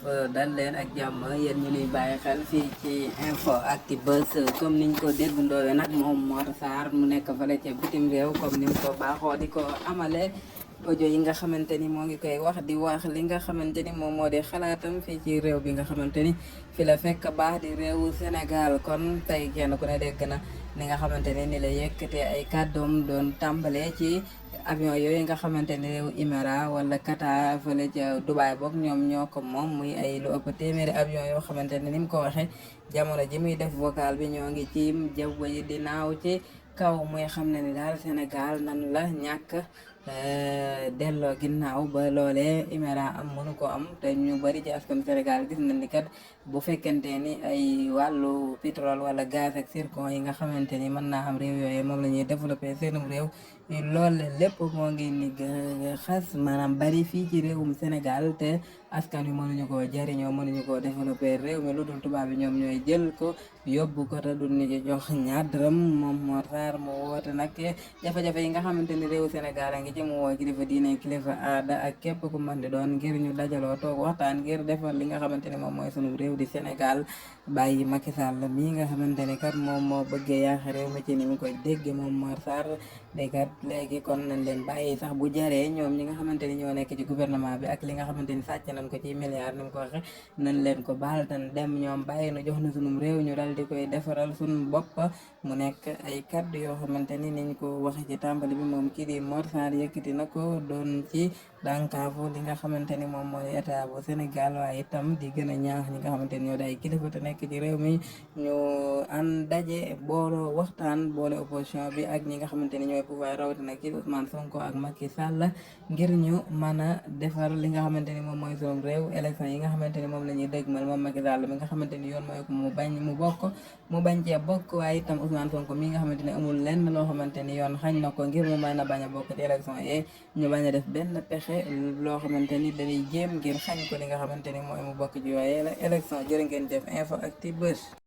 dal leen ak jàmm yéen ñu nuy bàyyi xel fii ci info Actubuzz comme niñ ko déggandoo nag moom Mor Sarr mu nekk fële ca bitim réew comme ni mu ko baaxoo di ko amale audio yi nga xamante ni moo ngi koy wax di wax li nga xamante ni moom moo di xalaatam fii ci réew bi nga xamante ni fi la fekk baax di réewu Sénégal kon tey kenn ku ne dégg na ni nga xamante ni la yëkkatee ay kàddoom doon tàmbalee ci avion yooyu nga xamante ni réew Émirats wala Qatar fële ca Dubaï boog ñoom ñoo ko moom muy ay lu ëpp téeméeri avion yoo xamante ni mu ko waxee jamono ji muy def vocal bi ñoo ngi ci jaww ji di naaw ci kaw muy xam ne ni daal Sénégal nan la ñàkk delloo ginnaaw ba loolee Émirats am mënu ko am te ñu bari ci askan Sénégal gis nañ ni kat bu fekkente ni ay wàllu pétrole wala gaz ak zircon yi nga xamante ni mën naa am réew yooyu moom la ñuy développé seenum réew loolu lépp moo ngi ni xas maanaam bari fii ci réewum Sénégal te askan wi mënuñu koo jariñoo mënuñu koo développé réew mi lu dul tubaab bi ñoom ñooy jël ko yóbbu ko te duñ ñu ci jox ñaar dërëm moom Mor Sarr mu woote nag jafe-jafe yi nga xamante ni réewu Sénégal a ngi ci mu woo kilifa diine kilifa aada ak képp ku mën di doon ngir ñu dajaloo toog waxtaan ngir defar li nga xamante ni moom mooy sunu réew di Sénégal bàyyi Macky Sall mii nga xamante ni kat moom moo bëggee yaax réew mi ci ni mu koy dégg moom Mor Sarr déggat léegi kon nañ leen bàyyi sax bu jaree ñoom ñi nga xamante ni ñoo nekk ci gouvernement bi ak li nga xamante ni sàcc nañ ko ci milliards ni mu ko waxe nañ leen ko baal tan dem ñoom bàyyi nu jox na sunum réew ñu dal di koy defaral sunu bopp mu nekk ay kàddu yoo xamante ni niñ ko waxe ci tàmbali bi moom kii di Mor Sarr yëkkati na ko doon ci dànkaafu li nga xamante ni moom mooy état bu Sénégal waaye itam di gën a ñaax ñi nga xamante ni ñoo day kilifa te nekk ci réew mi ñu ànd daje booloo waxtaan boole opposition bi ak ñi nga xamante ni ñooy pouvoir rawatina ci Ousmane Sonko ak Macky Sall ngir ñu mën a defar li nga xamante ni moom mooy sunu réew élection yi nga xamante ni moom la ñuy dëgmal moom Macky Sall mi nga xamante ni yoon mooy ko mu bañ cee bokk waaye itam Ousmane Sonko mi nga xamante ni amul lenn loo xamante ni yoon xañ na ko ngir mu mën a bañ a bokk ci élection yi ñu bañ a def benn pexe loo xamante ni dañuy jéem ngir xañ ko li nga xamante ni mooy mu bokk ci yooyu élection jërë ngeen jëf info Actubuzz